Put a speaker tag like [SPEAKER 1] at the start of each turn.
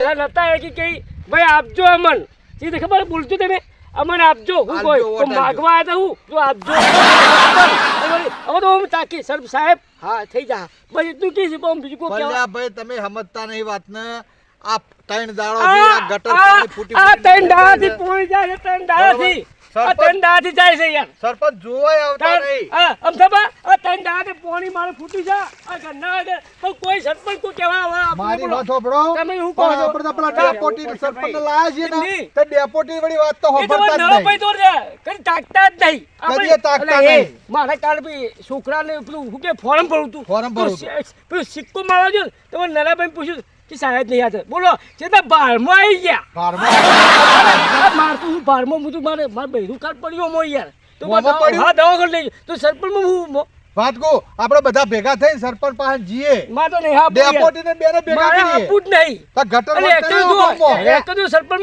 [SPEAKER 1] નતા કે ભાઈ આપજો અમન સીધે ખબર બોલતું તમે અમન આપજો હું કોઈ તો માગવા આવ્યા હું જો આપજો હવે તો હું તાકી સર સાહેબ હા થઈ જા બસ એટલું કી છે બીજું કોઈ
[SPEAKER 2] ભલ્યા ભાઈ તમે સમજતા નહીં વાતને આ ત્રણ દાડો આ ગટર પાણી ફૂટી
[SPEAKER 1] આ ત્રણ દાડાથી પોણી જાય છે ત્રણ દાડાથી આ ત્રણ દાડાથી જાય છે યાર
[SPEAKER 2] સરપંચ જોવાય આવતા નહીં
[SPEAKER 1] આમ થબા આ ત્રણ દાડાથી પોણી મારે ફૂટી જા આ ઘરના આગળ તો કોઈ સરપંચ કો કહેવા
[SPEAKER 2] મારી વાત સાંભળો
[SPEAKER 1] તમે હું કહો છો
[SPEAKER 2] આપણે તો પેલા ડેપોટી સરપંચ ને લાયા છે ને તો ડેપોટી વળી વાત તો
[SPEAKER 1] એ તો
[SPEAKER 2] સાંભળતા જ
[SPEAKER 1] નવો
[SPEAKER 2] નહીં
[SPEAKER 1] પૈ દોર છે કઈ તાકતા જ નહીં
[SPEAKER 2] કદીએ તાકતા નહીં.
[SPEAKER 1] મારા કાલ ભી છોકરાને પેલું હું કે ફોર્મ ભરું તું
[SPEAKER 2] ફોર્મ ભરું તું.
[SPEAKER 1] પેલું સિક્કો મારવા જો તો મને નરાભાઈ પૂછ્યું કે સાહેબ નહીં યાદ બોલો છે તો બારમાં આવી ગયા
[SPEAKER 2] બારમાં
[SPEAKER 1] મારતું હું બારમાં હું મારે મારે બહેરું કાર્ડ પડ્યો મો યાર તો
[SPEAKER 2] મોંમાં પડ્યું?
[SPEAKER 1] હા દવા કરી લઈ તો સરપંચમાં હું
[SPEAKER 2] વાત કહું આપણે બધા ભેગા થઈને સરપંચ પાસે જઈએ
[SPEAKER 1] માં તો નહીં હા
[SPEAKER 2] ડેપોટી ને બેને ભેગા
[SPEAKER 1] મારે
[SPEAKER 2] કરીએ
[SPEAKER 1] આપવું જ નહીં
[SPEAKER 2] તો ગટર
[SPEAKER 1] અને
[SPEAKER 2] વાત
[SPEAKER 1] એક
[SPEAKER 2] કરીએ
[SPEAKER 1] તો
[SPEAKER 2] ગામમાં.
[SPEAKER 1] સરપંચ